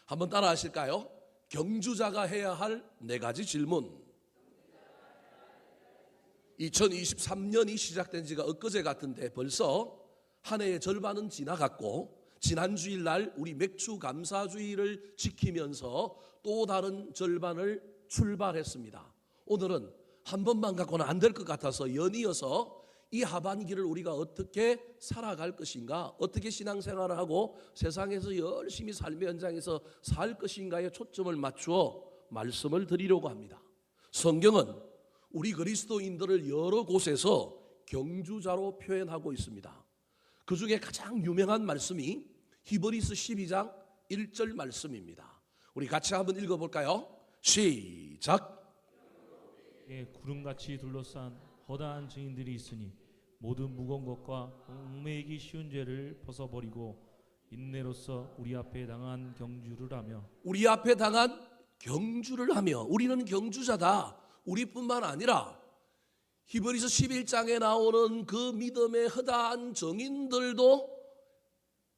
한번 따라 하실까요? 경주자가 해야 할 4가지 질문. 2023년이 시작된 지가 엊그제 같은데 벌써 한 해의 절반은 지나갔고, 지난 주일날 우리 맥주 감사주의를 지키면서 또 다른 절반을 출발했습니다. 오늘은 한 번만 갖고는 안 될 것 같아서 연이어서 이 하반기를 우리가 어떻게 살아갈 것인가, 어떻게 신앙생활을 하고 세상에서 열심히 삶의 현장에서 살 것인가에 초점을 맞추어 말씀을 드리려고 합니다. 성경은 우리 그리스도인들을 여러 곳에서 경주자로 표현하고 있습니다. 그 중에 가장 유명한 말씀이 히브리서 12장 1절 말씀입니다. 우리 같이 한번 읽어볼까요? 시작. 구름같이 둘러싼 허다한 증인들이 있으니 모든 무거운 것과 얽매이기 쉬운 죄를 벗어버리고 인내로써 우리 앞에 당한 경주를 하며, 우리 앞에 당한 경주를 하며, 우리는 경주자다. 우리뿐만 아니라 히브리서 11장에 나오는 그 믿음의 허다한 정인들도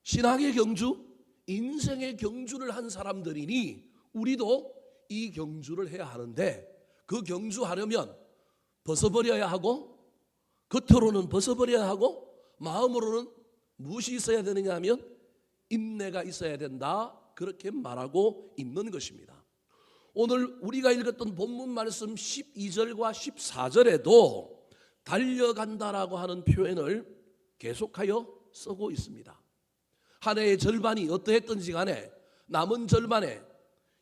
신앙의 경주, 인생의 경주를 한 사람들이니 우리도 이 경주를 해야 하는데, 그 경주하려면 벗어버려야 하고, 겉으로는 벗어버려야 하고, 마음으로는 무엇이 있어야 되느냐 하면 인내가 있어야 된다, 그렇게 말하고 있는 것입니다. 오늘 우리가 읽었던 본문 말씀 12절과 14절에도 달려간다라고 하는 표현을 계속하여 쓰고 있습니다. 한 해의 절반이 어떠했든지 간에 남은 절반에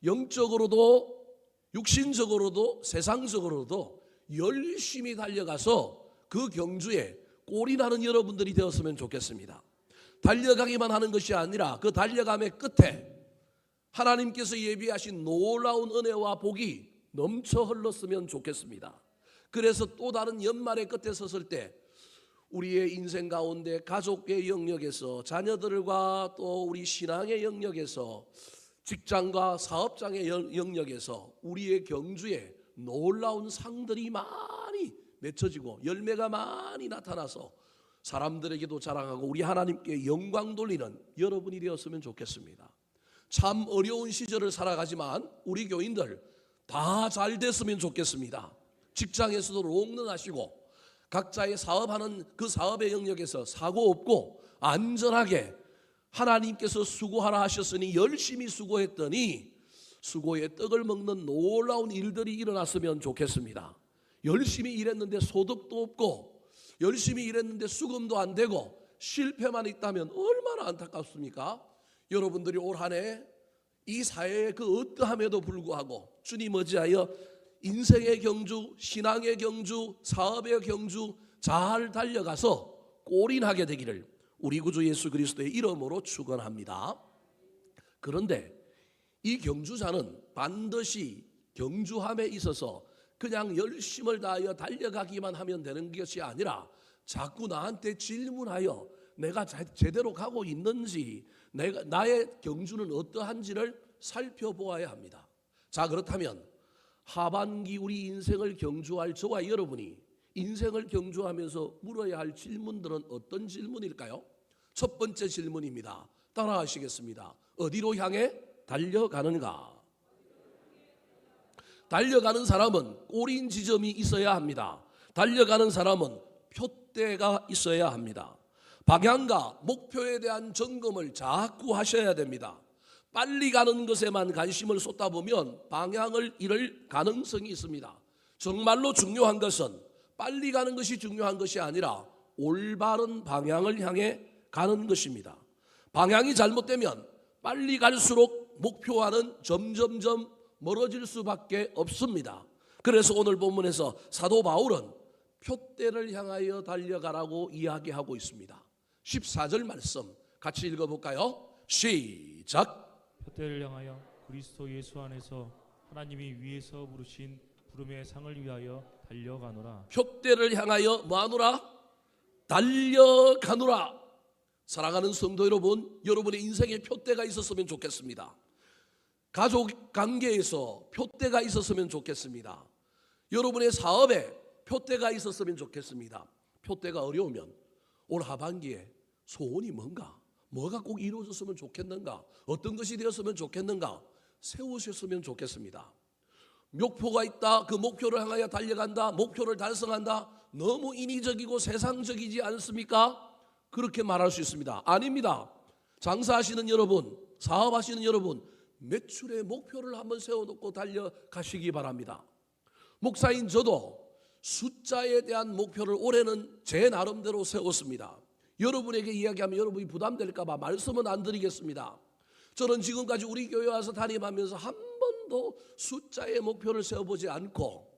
영적으로도 육신적으로도 세상적으로도 열심히 달려가서 그 경주에 꼴이 나는 여러분들이 되었으면 좋겠습니다. 달려가기만 하는 것이 아니라 그 달려감의 끝에 하나님께서 예비하신 놀라운 은혜와 복이 넘쳐 흘렀으면 좋겠습니다. 그래서 또 다른 연말의 끝에 섰을 때 우리의 인생 가운데 가족의 영역에서, 자녀들과 또 우리 신앙의 영역에서, 직장과 사업장의 영역에서 우리의 경주에 놀라운 상들이 많이 맺혀지고 열매가 많이 나타나서 사람들에게도 자랑하고 우리 하나님께 영광 돌리는 여러분이 되었으면 좋겠습니다. 참 어려운 시절을 살아가지만 우리 교인들 다 잘 됐으면 좋겠습니다. 직장에서도 롱런하시고 각자의 사업하는 그 사업의 영역에서 사고 없고 안전하게 하나님께서 수고하라 하셨으니 열심히 수고했더니 수고의 떡을 먹는 놀라운 일들이 일어났으면 좋겠습니다. 열심히 일했는데 소득도 없고 열심히 일했는데 수금도 안 되고 실패만 있다면 얼마나 안타깝습니까? 여러분들이 올 한 해 이 사회의 그 어떠함에도 불구하고 주님 어찌하여 인생의 경주, 신앙의 경주, 사업의 경주 잘 달려가서 꼴이 나게 되기를 우리 구주 예수 그리스도의 이름으로 축원합니다. 그런데 이 경주자는 반드시 경주함에 있어서 그냥 열심을 다하여 달려가기만 하면 되는 것이 아니라 자꾸 나한테 질문하여 내가 제대로 가고 있는지, 나의 경주는 어떠한지를 살펴보아야 합니다. 자, 그렇다면 하반기 우리 인생을 경주할 저와 여러분이 인생을 경주하면서 물어야 할 질문들은 어떤 질문일까요? 첫 번째 질문입니다. 따라하시겠습니다. 어디로 향해 달려가는가? 달려가는 사람은 꼬린 지점이 있어야 합니다. 달려가는 사람은 표대가 있어야 합니다. 방향과 목표에 대한 점검을 자꾸 하셔야 됩니다. 빨리 가는 것에만 관심을 쏟다 보면 방향을 잃을 가능성이 있습니다. 정말로 중요한 것은 빨리 가는 것이 중요한 것이 아니라 올바른 방향을 향해 가는 것입니다. 방향이 잘못되면 빨리 갈수록 목표와는 점점점 멀어질 수밖에 없습니다. 그래서 오늘 본문에서 사도 바울은 표대를 향하여 달려가라고 이야기하고 있습니다. 14절 말씀 같이 읽어볼까요? 시작. 표대를 향하여 그리스도 예수 안에서 하나님이 위에서 부르신 부름의 상을 위하여 달려가노라. 표대를 향하여 뭐하노라? 달려가노라. 사랑하는 성도 여러분, 여러분의 인생에 표대가 있었으면 좋겠습니다. 가족 관계에서 표대가 있었으면 좋겠습니다. 여러분의 사업에 표대가 있었으면 좋겠습니다. 표대가 어려우면 올 하반기에 소원이 뭔가? 뭐가 꼭 이루어졌으면 좋겠는가? 어떤 것이 되었으면 좋겠는가? 세우셨으면 좋겠습니다. 목표가 있다. 그 목표를 향하여 달려간다. 목표를 달성한다. 너무 인위적이고 세상적이지 않습니까? 그렇게 말할 수 있습니다. 아닙니다. 장사하시는 여러분, 사업하시는 여러분, 매출의 목표를 한번 세워놓고 달려가시기 바랍니다. 목사인 저도 숫자에 대한 목표를 올해는 제 나름대로 세웠습니다. 여러분에게 이야기하면 여러분이 부담될까 봐 말씀은 안 드리겠습니다. 저는 지금까지 우리 교회 와서 담임하면서 한 번도 숫자의 목표를 세워보지 않고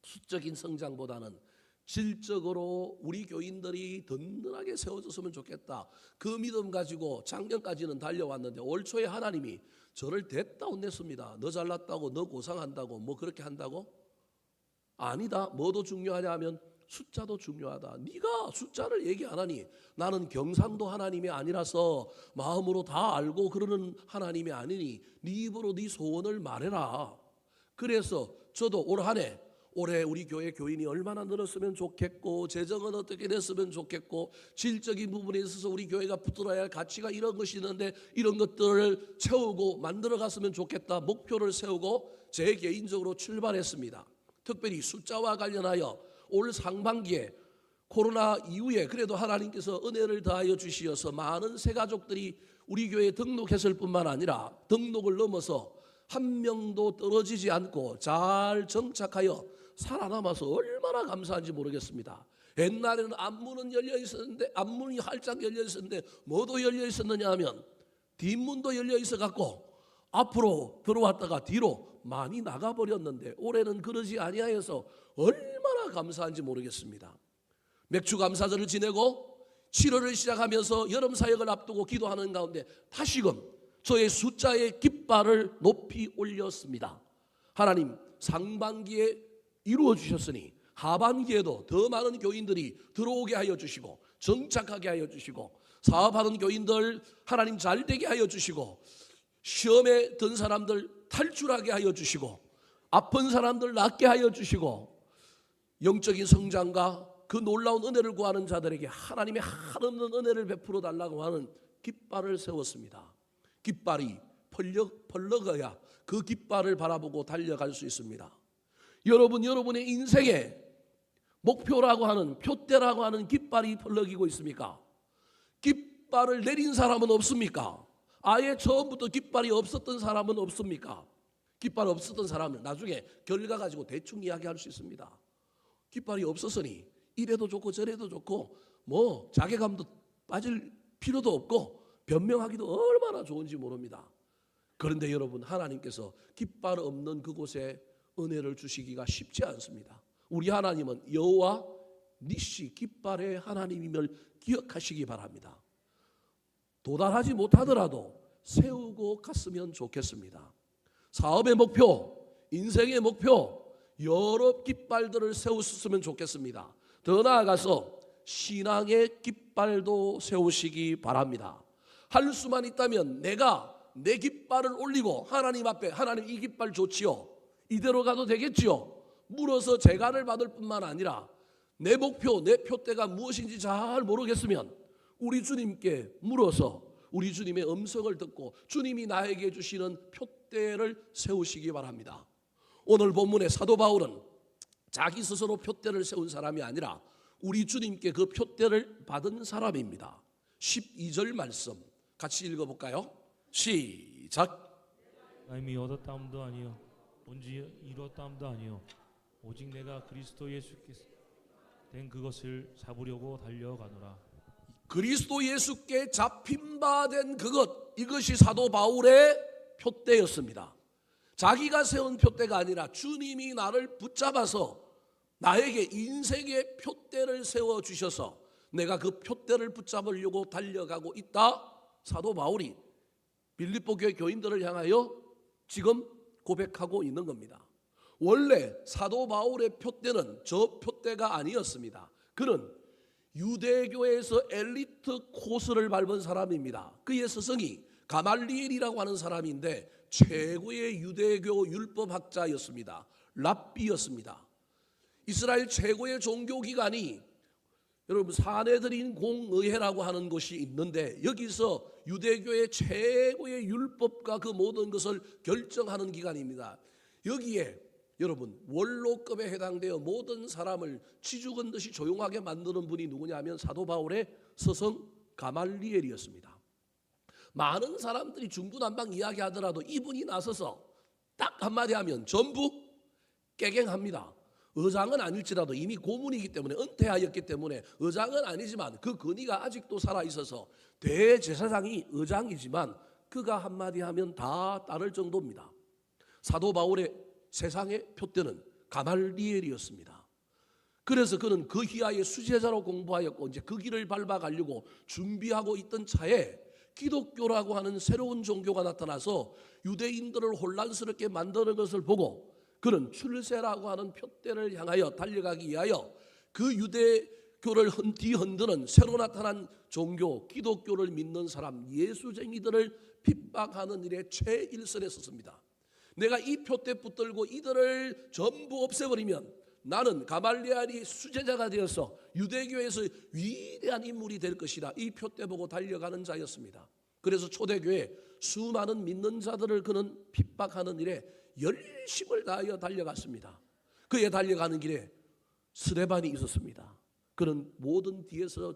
수적인 성장보다는 질적으로 우리 교인들이 든든하게 세워졌으면 좋겠다. 그 믿음 가지고 작년까지는 달려왔는데 올 초에 하나님이 저를 됐다고 냈습니다. 너 잘났다고, 너 고상한다고, 뭐 그렇게 한다고? 아니다. 뭐도 중요하냐 하면 숫자도 중요하다. 네가 숫자를 얘기 안 하니 나는 경상도 하나님이 아니라서 마음으로 다 알고 그러는 하나님이 아니니 네 입으로 네 소원을 말해라. 그래서 저도 올 한 해 올해 우리 교회 교인이 얼마나 늘었으면 좋겠고 재정은 어떻게 됐으면 좋겠고 질적인 부분에 있어서 우리 교회가 붙들어야 할 가치가 이런 것이 있는데 이런 것들을 채우고 만들어 갔으면 좋겠다. 목표를 세우고 제 개인적으로 출발했습니다. 특별히 숫자와 관련하여 올 상반기에 코로나 이후에 그래도 하나님께서 은혜를 더하여 주시어서 많은 새가족들이 우리 교회에 등록했을 뿐만 아니라 등록을 넘어서 한 명도 떨어지지 않고 잘 정착하여 살아남아서 얼마나 감사한지 모르겠습니다. 옛날에는 앞문은 열려 있었는데 앞문이 활짝 열려 있었는데 뭐도 열려 있었느냐 하면 뒷문도 열려 있어 갖고 앞으로 들어왔다가 뒤로 많이 나가버렸는데 올해는 그러지 아니하여서 얼마나 감사한지 모르겠습니다. 맥주 감사절을 지내고 7월을 시작하면서 여름 사역을 앞두고 기도하는 가운데 다시금 저의 숫자의 깃발을 높이 올렸습니다. 하나님 상반기에 이루어 주셨으니 하반기에도 더 많은 교인들이 들어오게 하여 주시고 정착하게 하여 주시고 사업하는 교인들 하나님 잘 되게 하여 주시고 시험에 든 사람들 탈출하게 하여 주시고 아픈 사람들 낫게 하여 주시고 영적인 성장과 그 놀라운 은혜를 구하는 자들에게 하나님의 한없는 은혜를 베풀어 달라고 하는 깃발을 세웠습니다. 깃발이 펄럭어야 그 깃발을 바라보고 달려갈 수 있습니다. 여러분의 인생에 목표라고 하는 표대라고 하는 깃발이 펄럭이고 있습니까? 깃발을 내린 사람은 없습니까? 아예 처음부터 깃발이 없었던 사람은 없습니까? 깃발 없었던 사람은 나중에 결과 가지고 대충 이야기할 수 있습니다. 깃발이 없었으니 이래도 좋고 저래도 좋고 뭐 자괴감도 빠질 필요도 없고 변명하기도 얼마나 좋은지 모릅니다. 그런데 여러분 하나님께서 깃발 없는 그곳에 은혜를 주시기가 쉽지 않습니다. 우리 하나님은 여호와 니시 깃발의 하나님임을 기억하시기 바랍니다. 도달하지 못하더라도 세우고 갔으면 좋겠습니다. 사업의 목표, 인생의 목표 여러 깃발들을 세우셨으면 좋겠습니다. 더 나아가서 신앙의 깃발도 세우시기 바랍니다. 할 수만 있다면 내가 내 깃발을 올리고 하나님 앞에 하나님 이 깃발 좋지요. 이대로 가도 되겠지요. 물어서 재간을 받을 뿐만 아니라 내 목표, 내 표대가 무엇인지 잘 모르겠으면 우리 주님께 물어서 우리 주님의 음성을 듣고 주님이 나에게 주시는 표대를 세우시기 바랍니다. 오늘 본문의 사도 바울은 자기 스스로 표대를 세운 사람이 아니라 우리 주님께 그 표대를 받은 사람입니다. 12절 말씀 같이 읽어볼까요? 시작. 이미 얻었다함도 아니요 온지 이뤘다함도 아니요 오직 내가 그리스도 예수께서 된 그것을 잡으려고 달려가노라. 그리스도 예수께 잡힌 바 된 그것, 이것이 사도 바울의 표대였습니다. 자기가 세운 표대가 아니라 주님이 나를 붙잡아서 나에게 인생의 표대를 세워주셔서 내가 그 표대를 붙잡으려고 달려가고 있다. 사도 바울이 빌립보 교회 교인들을 향하여 지금 고백하고 있는 겁니다. 원래 사도 바울의 표대는 저 표대가 아니었습니다. 그는 유대교에서 엘리트 코스를 밟은 사람입니다. 그의 스승이 가말리엘이라고 하는 사람인데 최고의 유대교 율법학자였습니다. 랍비였습니다. 이스라엘 최고의 종교기관이 여러분 사내들인 공의회라고 하는 곳이 있는데 여기서 유대교의 최고의 율법과 그 모든 것을 결정하는 기관입니다. 여기에 여러분 원로급에 해당되어 모든 사람을 쥐죽은 듯이 조용하게 만드는 분이 누구냐면 사도 바울의 스승 가말리엘이었습니다. 많은 사람들이 중구난방 이야기하더라도 이분이 나서서 딱 한마디 하면 전부 깨갱합니다. 의장은 아닐지라도 이미 고문이기 때문에 은퇴하였기 때문에 의장은 아니지만 그 근위가 아직도 살아있어서 대제사장이 의장이지만 그가 한마디 하면 다 따를 정도입니다. 사도 바울의 세상의 표대는 가말리엘이었습니다. 그래서 그는 그 희야의 수제자로 공부하였고 이제 그 길을 밟아가려고 준비하고 있던 차에 기독교라고 하는 새로운 종교가 나타나서 유대인들을 혼란스럽게 만드는 것을 보고 그는 출세라고 하는 표대를 향하여 달려가기 위하여 그 유대교를 뒤흔드는 새로 나타난 종교 기독교를 믿는 사람 예수쟁이들을 핍박하는 일에 최일선에 섰습니다. 내가 이 표대 붙들고 이들을 전부 없애버리면 나는 가말리엘이 수제자가 되어서 유대교에서 위대한 인물이 될 것이라 이 표대 보고 달려가는 자였습니다. 그래서 초대교회 수많은 믿는 자들을 그는 핍박하는 일에 열심을 다하여 달려갔습니다. 그의 달려가는 길에 스데반이 있었습니다. 그는 모든 뒤에서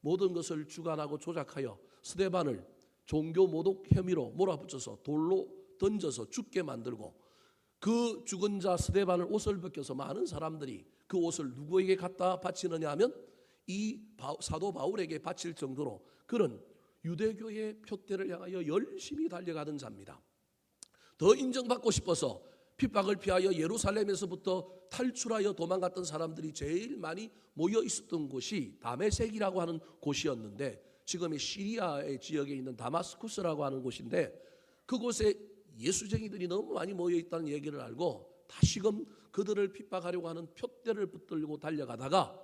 모든 것을 주관하고 조작하여 스데반을 종교 모독 혐의로 몰아붙여서 돌로 던져서 죽게 만들고 그 죽은 자 스데반을 옷을 벗겨서 많은 사람들이 그 옷을 누구에게 갖다 바치느냐 하면 이 사도 바울에게 바칠 정도로 그는 유대교의 표대를 향하여 열심히 달려가는 자입니다. 더 인정받고 싶어서 핍박을 피하여 예루살렘에서부터 탈출하여 도망갔던 사람들이 제일 많이 모여 있었던 곳이 다메섹이라고 하는 곳이었는데 지금의 시리아의 지역에 있는 다마스쿠스라고 하는 곳인데 그곳에 예수쟁이들이 너무 많이 모여 있다는 얘기를 알고 다시금 그들을 핍박하려고 하는 표대를 붙들고 달려가다가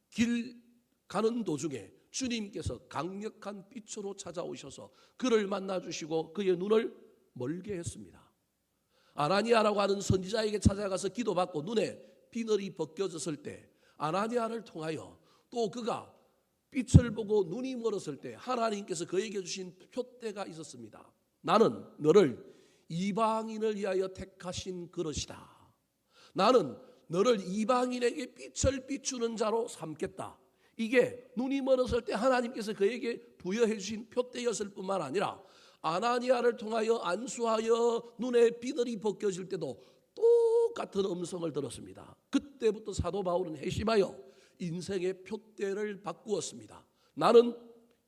길 가는 도중에 주님께서 강력한 빛으로 찾아오셔서 그를 만나주시고 그의 눈을 멀게 했습니다. 아나니아라고 하는 선지자에게 찾아가서 기도받고 눈에 비늘이 벗겨졌을 때 아나니아를 통하여 또 그가 빛을 보고 눈이 멀었을 때 하나님께서 그에게 주신 표대가 있었습니다. 나는 너를 이방인을 위하여 택하신 그릇이다. 나는 너를 이방인에게 빛을 비추는 자로 삼겠다. 이게 눈이 멀었을 때 하나님께서 그에게 부여해 주신 표대였을 뿐만 아니라 아나니아를 통하여 안수하여 눈에 비늘이 벗겨질 때도 똑같은 음성을 들었습니다. 그때부터 사도 바울은 회심하여 인생의 표대를 바꾸었습니다. 나는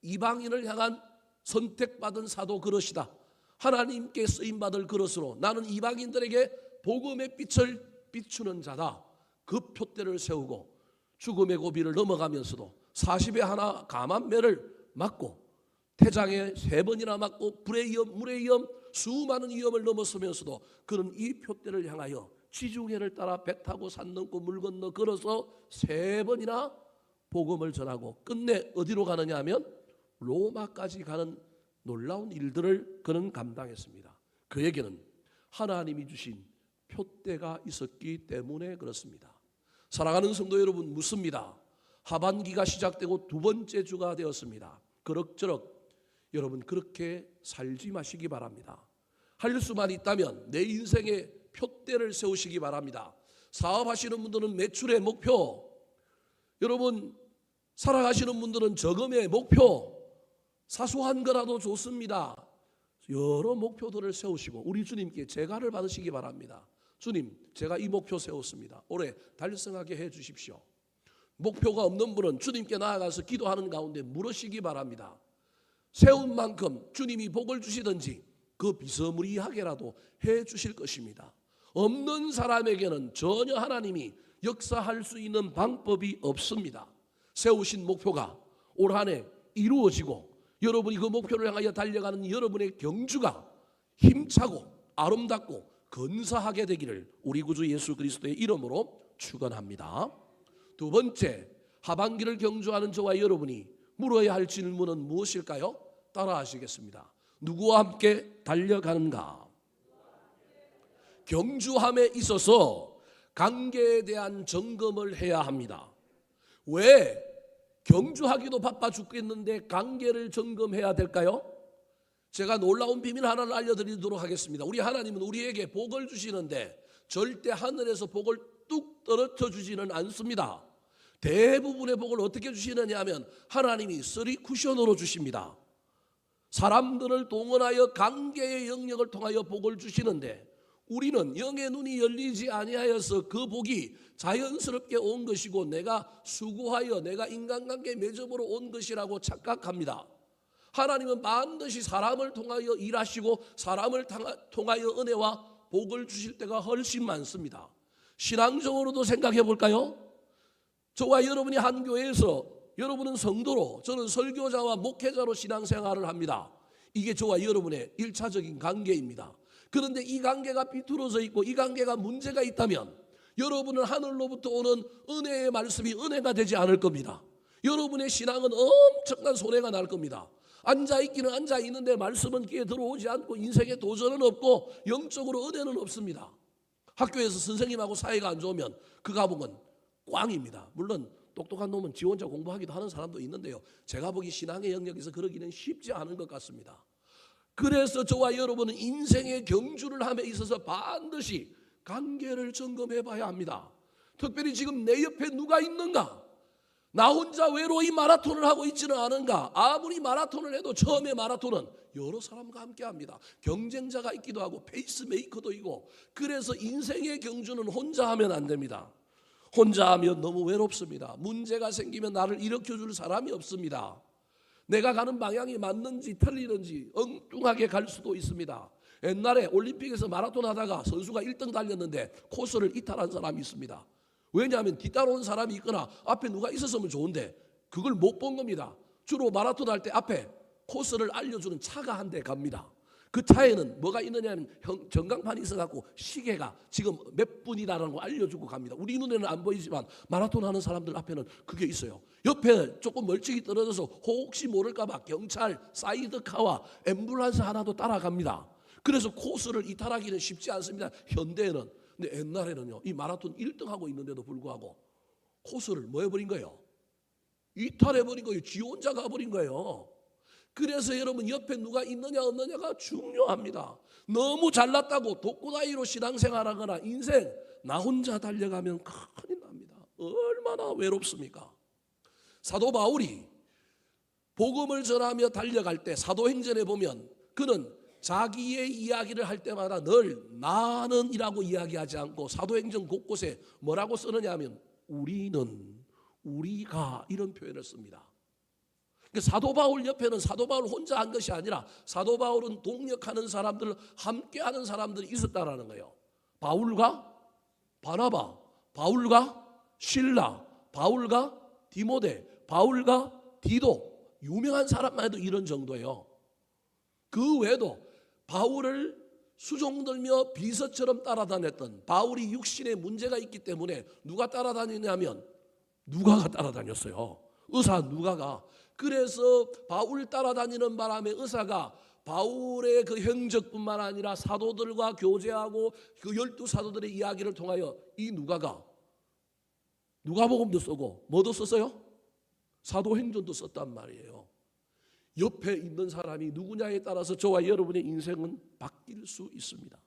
이방인을 향한 선택받은 사도 그릇이다. 하나님께 쓰임받을 그릇으로 나는 이방인들에게 복음의 빛을 비추는 자다. 그 표대를 세우고 죽음의 고비를 넘어가면서도 40에 하나 감한 매를 맞고 태장에 3번이나 맞고 불의 위험, 물의 위험, 수많은 위험을 넘어서면서도 그는 이 표대를 향하여 지중해를 따라 배 타고 산 넘고 물 건너 걸어서 3번이나 복음을 전하고 끝내 어디로 가느냐 하면 로마까지 가는 놀라운 일들을 그는 감당했습니다. 그에게는 하나님이 주신 표대가 있었기 때문에 그렇습니다. 사랑하는 성도 여러분, 묻습니다. 하반기가 시작되고 두 번째 주가 되었습니다. 그럭저럭 여러분 그렇게 살지 마시기 바랍니다. 할 수만 있다면 내 인생에 표대를 세우시기 바랍니다. 사업하시는 분들은 매출의 목표, 여러분 살아가시는 분들은 저금의 목표, 사소한 거라도 좋습니다. 여러 목표들을 세우시고 우리 주님께 제가를 받으시기 바랍니다. 주님, 제가 이 목표 세웠습니다. 올해 달성하게 해 주십시오. 목표가 없는 분은 주님께 나아가서 기도하는 가운데 물으시기 바랍니다. 세운 만큼 주님이 복을 주시든지 그 비스무리하게라도 해 주실 것입니다. 없는 사람에게는 전혀 하나님이 역사할 수 있는 방법이 없습니다. 세우신 목표가 올 한 해 이루어지고 여러분이 그 목표를 향하여 달려가는 여러분의 경주가 힘차고 아름답고 근사하게 되기를 우리 구주 예수 그리스도의 이름으로 축원합니다. 두 번째, 하반기를 경주하는 저와 여러분이 물어야 할 질문은 무엇일까요? 따라 하시겠습니다. 누구와 함께 달려가는가? 경주함에 있어서 관계에 대한 점검을 해야 합니다. 왜 경주하기도 바빠 죽겠는데 관계를 점검해야 될까요? 제가 놀라운 비밀 하나를 알려드리도록 하겠습니다. 우리 하나님은 우리에게 복을 주시는데 절대 하늘에서 복을 뚝 떨어져 주지는 않습니다. 대부분의 복을 어떻게 주시느냐 하면 하나님이 쓰리 쿠션으로 주십니다. 사람들을 동원하여 관계의 영역을 통하여 복을 주시는데 우리는 영의 눈이 열리지 아니하여서 그 복이 자연스럽게 온 것이고 내가 수고하여 내가 인간관계 매점으로 온 것이라고 착각합니다. 하나님은 반드시 사람을 통하여 일하시고 사람을 통하여 은혜와 복을 주실 때가 훨씬 많습니다. 신앙적으로도 생각해 볼까요? 저와 여러분이 한 교회에서 여러분은 성도로 저는 설교자와 목회자로 신앙생활을 합니다. 이게 저와 여러분의 1차적인 관계입니다. 그런데 이 관계가 비뚤어져 있고 이 관계가 문제가 있다면 여러분은 하늘로부터 오는 은혜의 말씀이 은혜가 되지 않을 겁니다. 여러분의 신앙은 엄청난 손해가 날 겁니다. 앉아있기는 앉아있는데 말씀은 귀에 들어오지 않고 인생에 도전은 없고 영적으로 은혜는 없습니다. 학교에서 선생님하고 사이가 안 좋으면 그 과목은 꽝입니다. 물론 똑똑한 놈은 지 혼자 공부하기도 하는 사람도 있는데요. 제가 보기 신앙의 영역에서 그러기는 쉽지 않은 것 같습니다. 그래서 저와 여러분은 인생의 경주를 함에 있어서 반드시 관계를 점검해 봐야 합니다. 특별히 지금 내 옆에 누가 있는가? 나 혼자 외로이 마라톤을 하고 있지는 않은가? 아무리 마라톤을 해도 처음에 마라톤은 여러 사람과 함께 합니다. 경쟁자가 있기도 하고 페이스메이커도 있고 그래서 인생의 경주는 혼자 하면 안 됩니다. 혼자 하면 너무 외롭습니다. 문제가 생기면 나를 일으켜줄 사람이 없습니다. 내가 가는 방향이 맞는지 틀리는지 엉뚱하게 갈 수도 있습니다. 옛날에 올림픽에서 마라톤 하다가 선수가 1등 달렸는데 코스를 이탈한 사람이 있습니다. 왜냐하면 뒤따라온 사람이 있거나 앞에 누가 있었으면 좋은데 그걸 못 본 겁니다. 주로 마라톤 할 때 앞에 코스를 알려주는 차가 한 대 갑니다. 그 차에는 뭐가 있느냐면 전광판이 있어갖고 시계가 지금 몇 분이다라는 거 알려주고 갑니다. 우리 눈에는 안 보이지만 마라톤 하는 사람들 앞에는 그게 있어요. 옆에 조금 멀찍이 떨어져서 혹시 모를까봐 경찰, 사이드카와 앰뷸런스 하나도 따라갑니다. 그래서 코스를 이탈하기는 쉽지 않습니다. 현대에는. 근데 옛날에는요, 이 마라톤 1등하고 있는데도 불구하고 코스를 뭐 해버린 거예요? 이탈해버린 거예요. 지 혼자 가버린 거예요. 그래서 여러분 옆에 누가 있느냐 없느냐가 중요합니다. 너무 잘났다고 독고다이로 신앙생활하거나 인생 나 혼자 달려가면 큰일 납니다. 얼마나 외롭습니까? 사도 바울이 복음을 전하며 달려갈 때 사도행전에 보면 그는 자기의 이야기를 할 때마다 늘 나는 이라고 이야기하지 않고 사도행전 곳곳에 뭐라고 쓰느냐 하면 우리는, 우리가 이런 표현을 씁니다. 사도 바울 옆에는 사도 바울 혼자 한 것이 아니라 사도 바울은 동역하는 사람들, 함께하는 사람들이 있었다라는 거예요. 바울과 바나바, 바울과 실라, 바울과 디모데, 바울과 디도, 유명한 사람만 해도 이런 정도예요. 그 외에도 바울을 수종들며 비서처럼 따라다녔던 바울이 육신에 문제가 있기 때문에 누가 따라다니냐면 누가가 따라다녔어요. 의사 누가가. 그래서 바울 따라다니는 바람에 의사가 바울의 그 행적뿐만 아니라 사도들과 교제하고 그 12사도들의 이야기를 통하여 이 누가가 누가복음도 쓰고 뭐도 썼어요? 사도행전도 썼단 말이에요. 옆에 있는 사람이 누구냐에 따라서 저와 여러분의 인생은 바뀔 수 있습니다.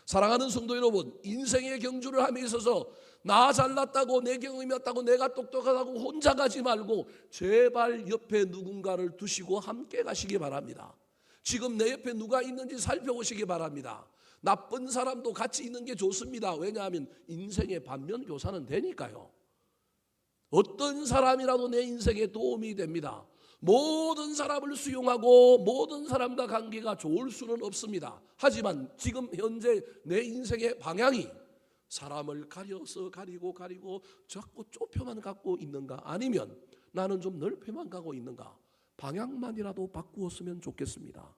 사랑하는 성도 여러분, 인생의 경주를 함에 있어서 나 잘났다고 내 경험이 없다고 내가 똑똑하다고 혼자 가지 말고 제발 옆에 누군가를 두시고 함께 가시기 바랍니다. 지금 내 옆에 누가 있는지 살펴보시기 바랍니다. 나쁜 사람도 같이 있는 게 좋습니다. 왜냐하면 인생의 반면교사는 되니까요. 어떤 사람이라도 내 인생에 도움이 됩니다. 모든 사람을 수용하고 모든 사람과 관계가 좋을 수는 없습니다. 하지만 지금 현재 내 인생의 방향이 사람을 가려서 가리고 자꾸 좁혀만 갖고 있는가 아니면 나는 좀 넓혀만 가고 있는가 방향만이라도 바꾸었으면 좋겠습니다.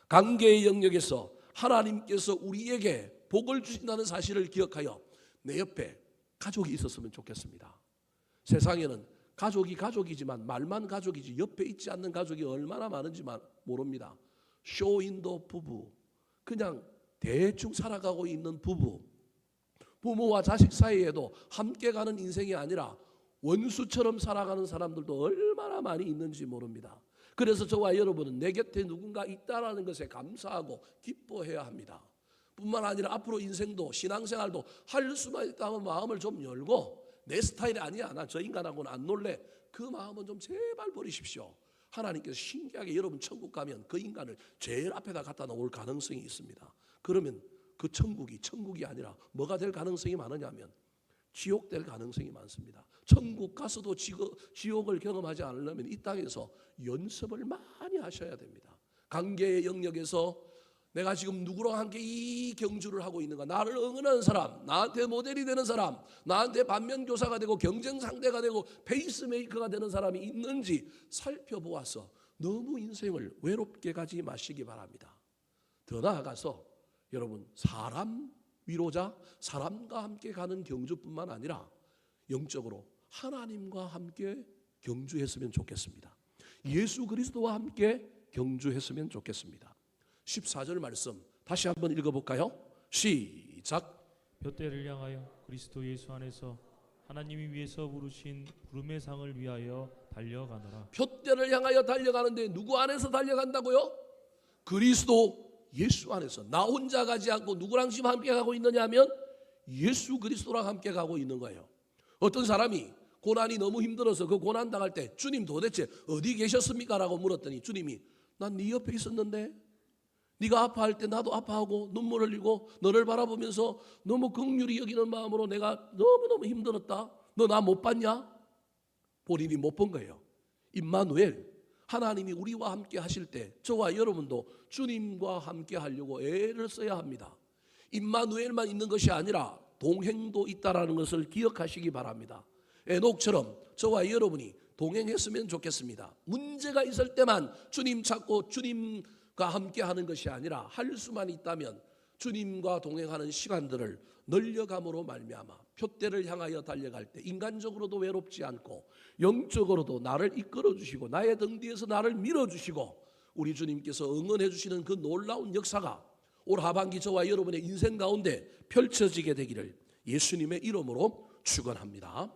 관계의 영역에서 하나님께서 우리에게 복을 주신다는 사실을 기억하여 내 옆에 가족이 있었으면 좋겠습니다. 세상에는 가족이 가족이지만 말만 가족이지 옆에 있지 않는 가족이 얼마나 많은지 모릅니다. 쇼윈도 부부, 그냥 대충 살아가고 있는 부부, 부모와 자식 사이에도 함께 가는 인생이 아니라 원수처럼 살아가는 사람들도 얼마나 많이 있는지 모릅니다. 그래서 저와 여러분은 내 곁에 누군가 있다라는 것에 감사하고 기뻐해야 합니다. 뿐만 아니라 앞으로 인생도 신앙생활도 할 수만 있다면 마음을 좀 열고 내 스타일이 아니야, 나 저 인간하고는 안 놀래, 그 마음은 좀 제발 버리십시오. 하나님께서 신기하게 여러분 천국 가면 그 인간을 제일 앞에다 갖다 놓을 가능성이 있습니다. 그러면 그 천국이 아니라 뭐가 될 가능성이 많으냐면 지옥 될 가능성이 많습니다. 천국 가서도 지옥을 경험하지 않으려면 이 땅에서 연습을 많이 하셔야 됩니다. 관계의 영역에서 내가 지금 누구랑 함께 이 경주를 하고 있는가, 나를 응원하는 사람, 나한테 모델이 되는 사람, 나한테 반면교사가 되고 경쟁 상대가 되고 페이스메이커가 되는 사람이 있는지 살펴보아서 너무 인생을 외롭게 가지 마시기 바랍니다. 더 나아가서 여러분, 사람 위로자, 사람과 함께 가는 경주뿐만 아니라 영적으로 하나님과 함께 경주했으면 좋겠습니다. 예수 그리스도와 함께 경주했으면 좋겠습니다. 14절 말씀 다시 한번 읽어볼까요? 시작. 둯대를 향하여 그리스도 예수 안에서 하나님이 위에서 부르신 부름의 상을 위하여 달려가노라. 둯대를 향하여 달려가는데 누구 안에서 달려간다고요? 그리스도 예수 안에서. 나 혼자 가지 않고 누구랑 지금 함께 가고 있느냐 하면 예수 그리스도랑 함께 가고 있는 거예요. 어떤 사람이 고난이 너무 힘들어서 그 고난 당할 때 주님 도대체 어디 계셨습니까? 라고 물었더니 주님이 난 네 옆에 있었는데, 네가 아파할 때 나도 아파하고 눈물 흘리고 너를 바라보면서 너무 긍휼히 여기는 마음으로 내가 너무너무 힘들었다. 너 나 못 봤냐? 본인이 못 본 거예요. 임마누엘, 하나님이 우리와 함께 하실 때 저와 여러분도 주님과 함께 하려고 애를 써야 합니다. 임마누엘만 있는 것이 아니라 동행도 있다라는 것을 기억하시기 바랍니다. 에녹처럼 저와 여러분이 동행했으면 좋겠습니다. 문제가 있을 때만 주님 찾고 주님과 함께 하는 것이 아니라 할 수만 있다면 주님과 동행하는 시간들을 늘려감으로 말미암아 둯대를 향하여 달려갈 때 인간적으로도 외롭지 않고 영적으로도 나를 이끌어 주시고 나의 등 뒤에서 나를 밀어 주시고 우리 주님께서 응원해 주시는 그 놀라운 역사가 올 하반기 저와 여러분의 인생 가운데 펼쳐지게 되기를 예수님의 이름으로 축원합니다.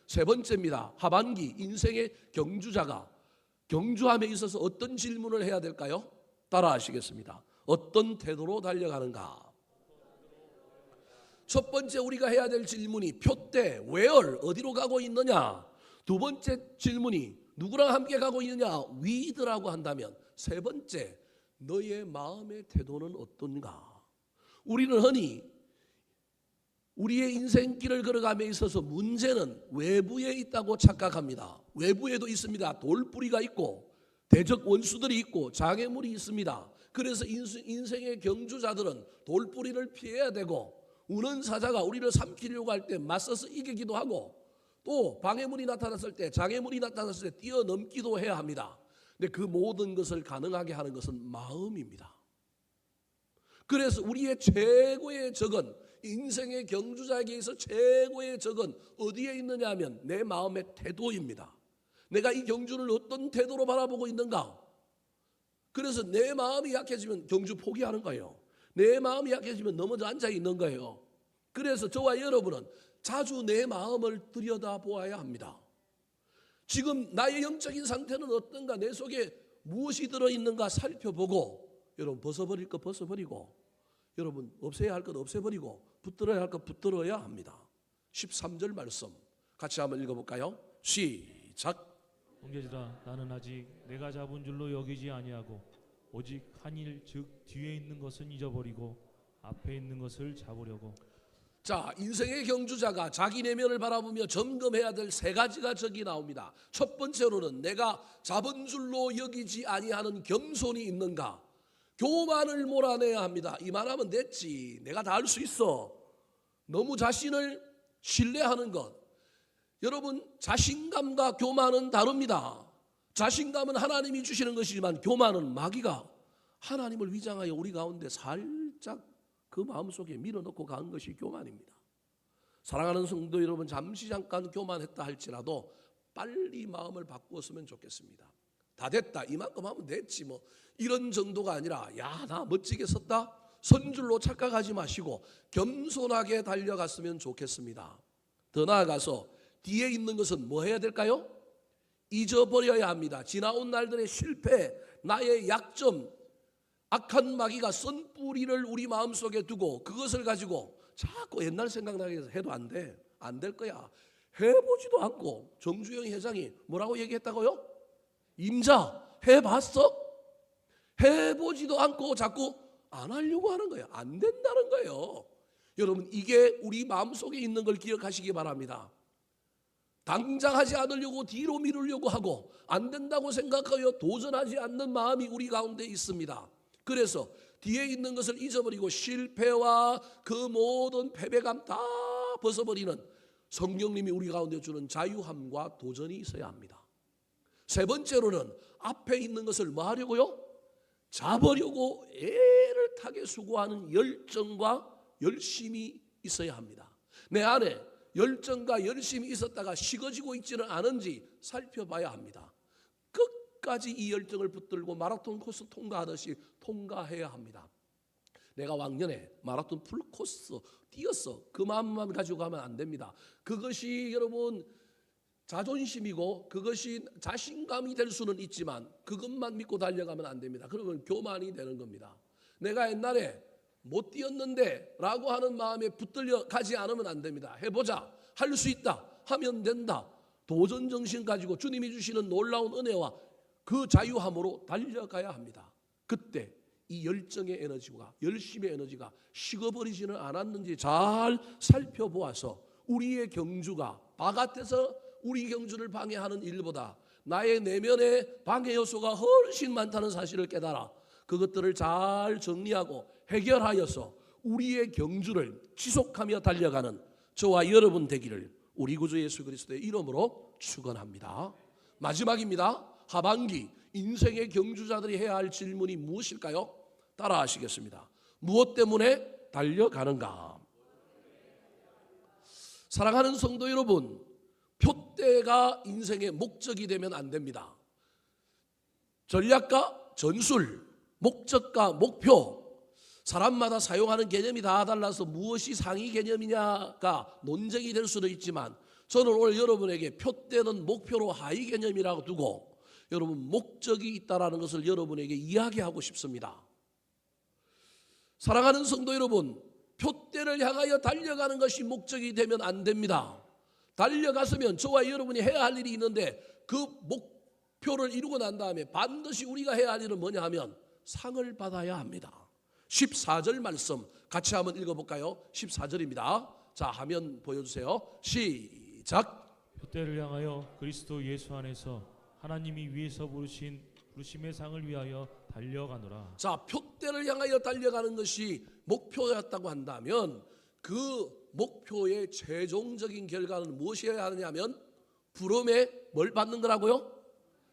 세 번째입니다. 하반기 인생의 경주자가 경주함에 있어서 어떤 질문을 해야 될까요? 따라 하시겠습니다. 어떤 태도로 달려가는가? 첫 번째 우리가 해야 될 질문이 둯대, where, 어디로 가고 있느냐? 두 번째 질문이 누구랑 함께 가고 있느냐? with라고 한다면 세 번째, 너의 마음의 태도는 어떤가? 우리는 흔히 우리의 인생길을 걸어감에 있어서 문제는 외부에 있다고 착각합니다. 외부에도 있습니다. 돌뿌리가 있고 대적 원수들이 있고 장애물이 있습니다. 그래서 인생의 경주자들은 돌뿌리를 피해야 되고 우는 사자가 우리를 삼키려고 할 때 맞서서 이기기도 하고 또 방해물이 나타났을 때 장애물이 나타났을 때 뛰어넘기도 해야 합니다. 근데 그 모든 것을 가능하게 하는 것은 마음입니다. 그래서 우리의 최고의 적은 인생의 경주자에게서 최고의 적은 어디에 있느냐 하면 내 마음의 태도입니다. 내가 이 경주를 어떤 태도로 바라보고 있는가? 그래서 내 마음이 약해지면 경주 포기하는 거예요. 내 마음이 약해지면 넘어져 앉아 있는 거예요. 그래서 저와 여러분은 자주 내 마음을 들여다보아야 합니다. 지금 나의 영적인 상태는 어떤가? 내 속에 무엇이 들어있는가 살펴보고 여러분 벗어버릴 것 벗어버리고 여러분 없애야 할 것 없애버리고 붙들어야 할 것 붙들어야 합니다. 13절 말씀 같이 한번 읽어볼까요? 시작. 형제들아, 나는 아직 내가 잡은 줄로 여기지 아니하고 오직 한 일 즉 뒤에 있는 것은 잊어버리고 앞에 있는 것을 잡으려고. 자, 인생의 경주자가 자기 내면을 바라보며 점검해야 될 세 가지가 저기 나옵니다. 첫 번째로는 내가 잡은 줄로 여기지 아니하는 겸손이 있는가? 교만을 몰아내야 합니다. 이만하면 됐지, 내가 다 할 수 있어. 너무 자신을 신뢰하는 것. 여러분, 자신감과 교만은 다릅니다. 자신감은 하나님이 주시는 것이지만 교만은 마귀가 하나님을 위장하여 우리 가운데 살짝 그 마음속에 밀어넣고 간 것이 교만입니다. 사랑하는 성도 여러분, 잠시 잠깐 교만했다 할지라도 빨리 마음을 바꾸었으면 좋겠습니다. 다 됐다, 이만큼 하면 됐지 뭐 이런 정도가 아니라 야, 나 멋지게 섰다, 선줄로 착각하지 마시고 겸손하게 달려갔으면 좋겠습니다. 더 나아가서 뒤에 있는 것은 뭐 해야 될까요? 잊어버려야 합니다. 지나온 날들의 실패, 나의 약점, 악한 마귀가 쓴 뿌리를 우리 마음속에 두고 그것을 가지고 자꾸 옛날 생각나게 해서 해도 안 돼. 안 될 거야. 해보지도 않고 정주영 회장이 뭐라고 얘기했다고요? 임자 해봤어? 해보지도 않고 자꾸 안 하려고 하는 거예요. 안 된다는 거예요. 여러분, 이게 우리 마음속에 있는 걸 기억하시기 바랍니다. 당장 하지 않으려고 뒤로 미루려고 하고 안 된다고 생각하여 도전하지 않는 마음이 우리 가운데 있습니다. 그래서 뒤에 있는 것을 잊어버리고 실패와 그 모든 패배감 다 벗어버리는 성령님이 우리 가운데 주는 자유함과 도전이 있어야 합니다. 세 번째로는 앞에 있는 것을 뭐 하려고요? 잡으려고 애를 타게 수고하는 열정과 열심이 있어야 합니다. 내 안에 열정과 열심이 있었다가 식어지고 있지는 않은지 살펴봐야 합니다. 끝까지 이 열정을 붙들고 마라톤 코스 통과하듯이 통과해야 합니다. 내가 왕년에 마라톤 풀코스 뛰었어. 그 마음만 가지고 가면 안 됩니다. 그것이 여러분 자존심이고 그것이 자신감이 될 수는 있지만 그것만 믿고 달려가면 안 됩니다. 그러면 교만이 되는 겁니다. 내가 옛날에 못 뛰었는데 라고 하는 마음에 붙들려 가지 않으면 안 됩니다. 해보자. 할 수 있다. 하면 된다. 도전 정신 가지고 주님이 주시는 놀라운 은혜와 그 자유함으로 달려가야 합니다. 그때 이 열정의 에너지와 열심의 에너지가 식어버리지는 않았는지 잘 살펴보아서 우리의 경주가 바깥에서 우리 경주를 방해하는 일보다 나의 내면의 방해 요소가 훨씬 많다는 사실을 깨달아 그것들을 잘 정리하고 해결하여서 우리의 경주를 지속하며 달려가는 저와 여러분 되기를 우리 구주 예수 그리스도의 이름으로 축원합니다. 마지막입니다. 하반기 인생의 경주자들이 해야 할 질문이 무엇일까요? 따라 하시겠습니다. 무엇 때문에 달려가는가? 사랑하는 성도 여러분, 표대가 인생의 목적이 되면 안 됩니다. 전략과 전술, 목적과 목표, 사람마다 사용하는 개념이 다 달라서 무엇이 상위 개념이냐가 논쟁이 될 수도 있지만 저는 오늘 여러분에게 표대는 목표로 하위 개념이라고 두고 여러분 목적이 있다는 것을 여러분에게 이야기하고 싶습니다. 사랑하는 성도 여러분, 표대를 향하여 달려가는 것이 목적이 되면 안 됩니다. 달려갔으면 저와 여러분이 해야 할 일이 있는데 그 목표를 이루고 난 다음에 반드시 우리가 해야 할 일은 뭐냐 하면 상을 받아야 합니다. 14절 말씀 같이 한번 읽어볼까요? 14절입니다. 자, 화면 보여주세요. 시작. 표대를 향하여 그리스도 예수 안에서 하나님이 위에서 부르심의 상을 위하여 달려가노라. 자, 표대를 향하여 달려가는 것이 목표였다고 한다면 그 목표의 최종적인 결과는 무엇이어야 하느냐면 부름에 뭘 받는 거라고요?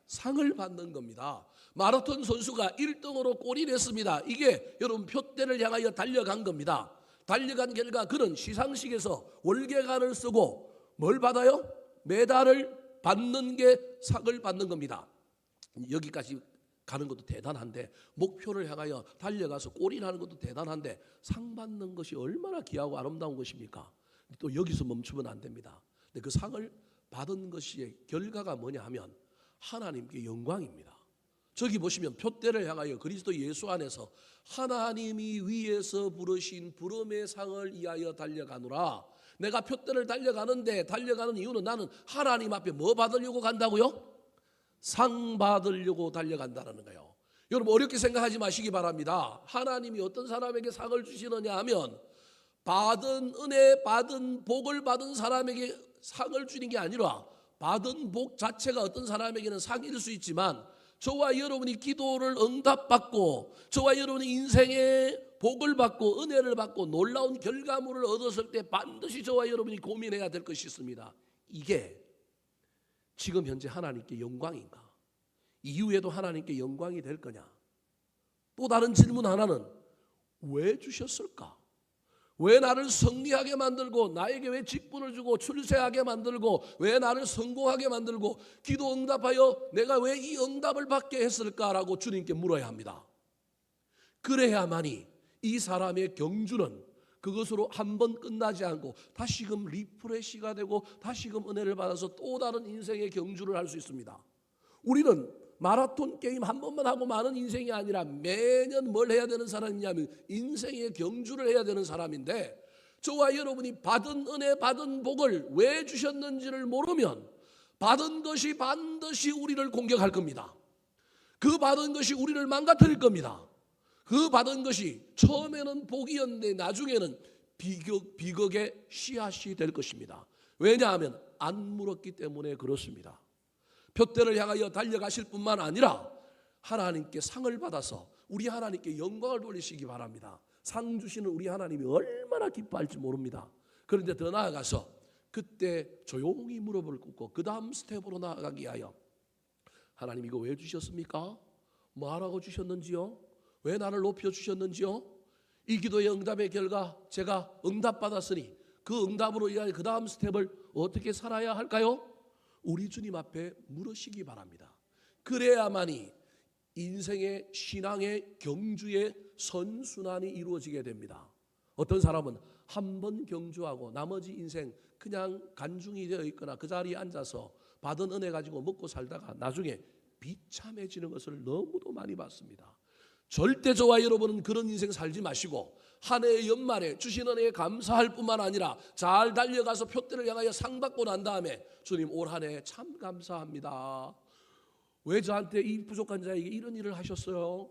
상을 받는 겁니다. 마라톤 선수가 1등으로 골이 냈습니다. 이게 여러분 표대를 향하여 달려간 겁니다. 달려간 결과 그는 시상식에서 월계관을 쓰고 뭘 받아요? 메달을 받는 게 상을 받는 겁니다. 여기까지 가는 것도 대단한데 목표를 향하여 달려가서 골이 나는 것도 대단한데 상 받는 것이 얼마나 귀하고 아름다운 것입니까? 또 여기서 멈추면 안 됩니다. 근데 그 상을 받은 것의 결과가 뭐냐 하면 하나님께 영광입니다. 저기 보시면 표대를 향하여 그리스도 예수 안에서 하나님이 위에서 부르신 부름의 상을 위하여 달려가노라. 내가 표대를 달려가는데 달려가는 이유는 나는 하나님 앞에 뭐 받으려고 간다고요? 상 받으려고 달려간다는 거예요. 여러분 어렵게 생각하지 마시기 바랍니다. 하나님이 어떤 사람에게 상을 주시느냐 하면 받은 은혜, 받은 복을 받은 사람에게 상을 주는 게 아니라 받은 복 자체가 어떤 사람에게는 상일 수 있지만 저와 여러분이 기도를 응답받고 저와 여러분이 인생의 복을 받고 은혜를 받고 놀라운 결과물을 얻었을 때 반드시 저와 여러분이 고민해야 될 것이 있습니다. 이게 지금 현재 하나님께 영광인가? 이후에도 하나님께 영광이 될 거냐? 또 다른 질문 하나는 왜 주셨을까? 왜 나를 승리하게 만들고 나에게 왜 직분을 주고 출세하게 만들고 왜 나를 성공하게 만들고 기도 응답하여 내가 왜 이 응답을 받게 했을까라고 주님께 물어야 합니다. 그래야만이 이 사람의 경주는 그것으로 한 번 끝나지 않고 다시금 리프레시가 되고 다시금 은혜를 받아서 또 다른 인생의 경주를 할 수 있습니다. 우리는 마라톤 게임 한 번만 하고 마는 인생이 아니라 매년 뭘 해야 되는 사람이냐면 인생의 경주를 해야 되는 사람인데, 저와 여러분이 받은 은혜, 받은 복을 왜 주셨는지를 모르면 받은 것이 반드시 우리를 공격할 겁니다. 그 받은 것이 우리를 망가뜨릴 겁니다. 그 받은 것이 처음에는 복이었는데 나중에는 비극의 씨앗이 될 것입니다. 왜냐하면 안 물었기 때문에 그렇습니다. 표대를 향하여 달려가실 뿐만 아니라 하나님께 상을 받아서 우리 하나님께 영광을 돌리시기 바랍니다. 상 주시는 우리 하나님이 얼마나 기뻐할지 모릅니다. 그런데 더 나아가서 그때 조용히 무릎을 꿇고 그 다음 스텝으로 나아가기 위하여 하나님 이거 왜 주셨습니까? 뭐 하라고 주셨는지요? 왜 나를 높여주셨는지요? 이 기도의 응답의 결과 제가 응답받았으니 그 응답으로 인하여 그 다음 스텝을 어떻게 살아야 할까요? 우리 주님 앞에 물으시기 바랍니다. 그래야만이 인생의 신앙의 경주의 선순환이 이루어지게 됩니다. 어떤 사람은 한 번 경주하고 나머지 인생 그냥 간중이 되어 있거나 그 자리에 앉아서 받은 은혜 가지고 먹고 살다가 나중에 비참해지는 것을 너무도 많이 봤습니다. 절대 저와 여러분은 그런 인생 살지 마시고 한 해의 연말에 주신 은혜에 감사할 뿐만 아니라 잘 달려가서 표대를 향하여 상 받고 난 다음에 주님 올 한 해 참 감사합니다. 왜 저한테 이 부족한 자에게 이런 일을 하셨어요?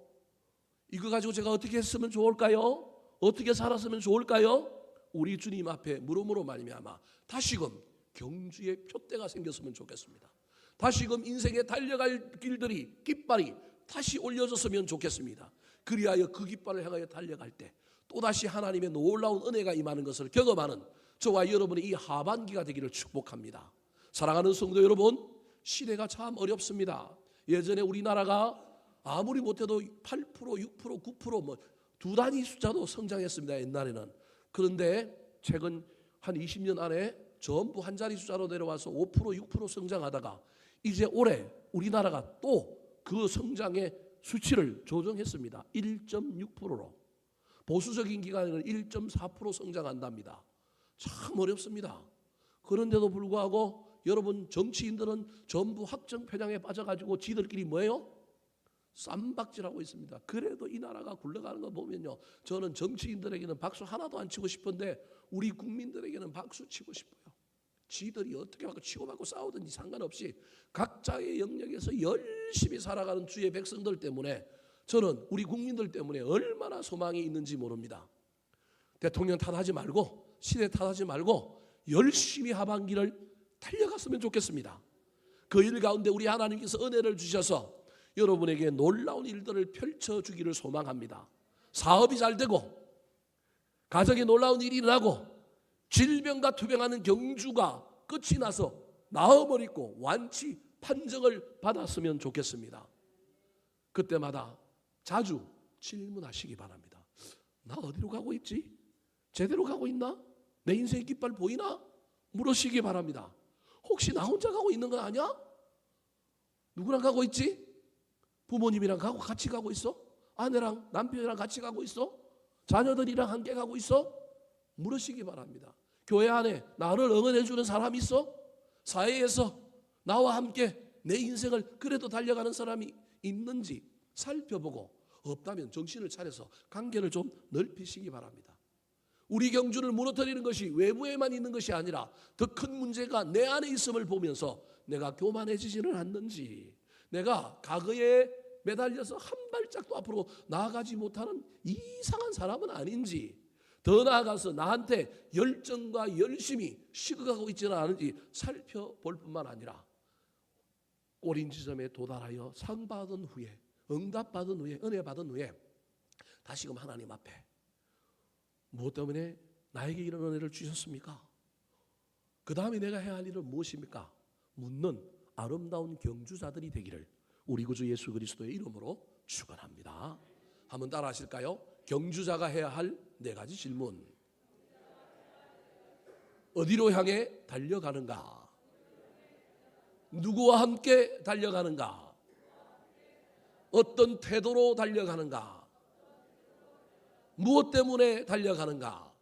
이거 가지고 제가 어떻게 했으면 좋을까요? 어떻게 살았으면 좋을까요? 우리 주님 앞에 물음으로 말미암아 다시금 경주의 표대가 생겼으면 좋겠습니다. 다시금 인생에 달려갈 길들이 깃발이 다시 올려졌으면 좋겠습니다. 그리하여 그 깃발을 향하여 달려갈 때 또다시 하나님의 놀라운 은혜가 임하는 것을 경험하는 저와 여러분의 이 하반기가 되기를 축복합니다. 사랑하는 성도 여러분, 시대가 참 어렵습니다. 예전에 우리나라가 아무리 못해도 8%, 6%, 9% 뭐 두 단위 숫자도 성장했습니다. 옛날에는. 그런데 최근 한 20년 안에 전부 한 자리 숫자로 내려와서 5%, 6% 성장하다가 이제 올해 우리나라가 또 그 성장의 수치를 조정했습니다. 1.6%로. 보수적인 기관에는 1.4% 성장한답니다. 참 어렵습니다. 그런데도 불구하고 여러분 정치인들은 전부 확정 편향에 빠져가지고 지들끼리 뭐예요? 쌈박질하고 있습니다. 그래도 이 나라가 굴러가는 거 보면요, 저는 정치인들에게는 박수 하나도 안 치고 싶은데 우리 국민들에게는 박수 치고 싶어요. 지들이 어떻게 받고 치고받고 싸우든지 상관없이 각자의 영역에서 열심히 살아가는 주의 백성들 때문에 저는 우리 국민들 때문에 얼마나 소망이 있는지 모릅니다. 대통령 탓하지 말고 시대 탓하지 말고 열심히 하반기를 달려갔으면 좋겠습니다. 그 일 가운데 우리 하나님께서 은혜를 주셔서 여러분에게 놀라운 일들을 펼쳐주기를 소망합니다. 사업이 잘 되고 가정에 놀라운 일이 일어나고 질병과 투병하는 경주가 끝이 나서 나음을 완치 판정을 받았으면 좋겠습니다. 그때마다 자주 질문하시기 바랍니다. 나 어디로 가고 있지? 제대로 가고 있나? 내 인생의 깃발 보이나? 물으시기 바랍니다. 혹시 나 혼자 가고 있는 건 아니야? 누구랑 가고 있지? 부모님이랑 같이 가고 있어? 아내랑 남편이랑 같이 가고 있어? 자녀들이랑 함께 가고 있어? 물으시기 바랍니다. 교회 안에 나를 응원해 주는 사람이 있어? 사회에서 나와 함께 내 인생을 그래도 달려가는 사람이 있는지 살펴보고 없다면 정신을 차려서 관계를 좀 넓히시기 바랍니다. 우리 경주를 무너뜨리는 것이 외부에만 있는 것이 아니라 더 큰 문제가 내 안에 있음을 보면서 내가 교만해지지는 않는지, 내가 과거에 매달려서 한 발짝도 앞으로 나아가지 못하는 이상한 사람은 아닌지, 더 나아가서 나한테 열정과 열심이 식어가고 있지는 않은지 살펴볼 뿐만 아니라 꼬린 지점에 도달하여 상 받은 후에, 응답 받은 후에, 은혜 받은 후에 다시금 하나님 앞에 무엇 때문에 나에게 이런 은혜를 주셨습니까? 그 다음에 내가 해야 할 일은 무엇입니까? 묻는 아름다운 경주자들이 되기를 우리 구주 예수 그리스도의 이름으로 축원합니다. 한번 따라 하실까요? 경주자가 해야 할 네 가지 질문. 어디로 향해 달려가는가? 누구와 함께 달려가는가? 어떤 태도로 달려가는가? 무엇 때문에 달려가는가?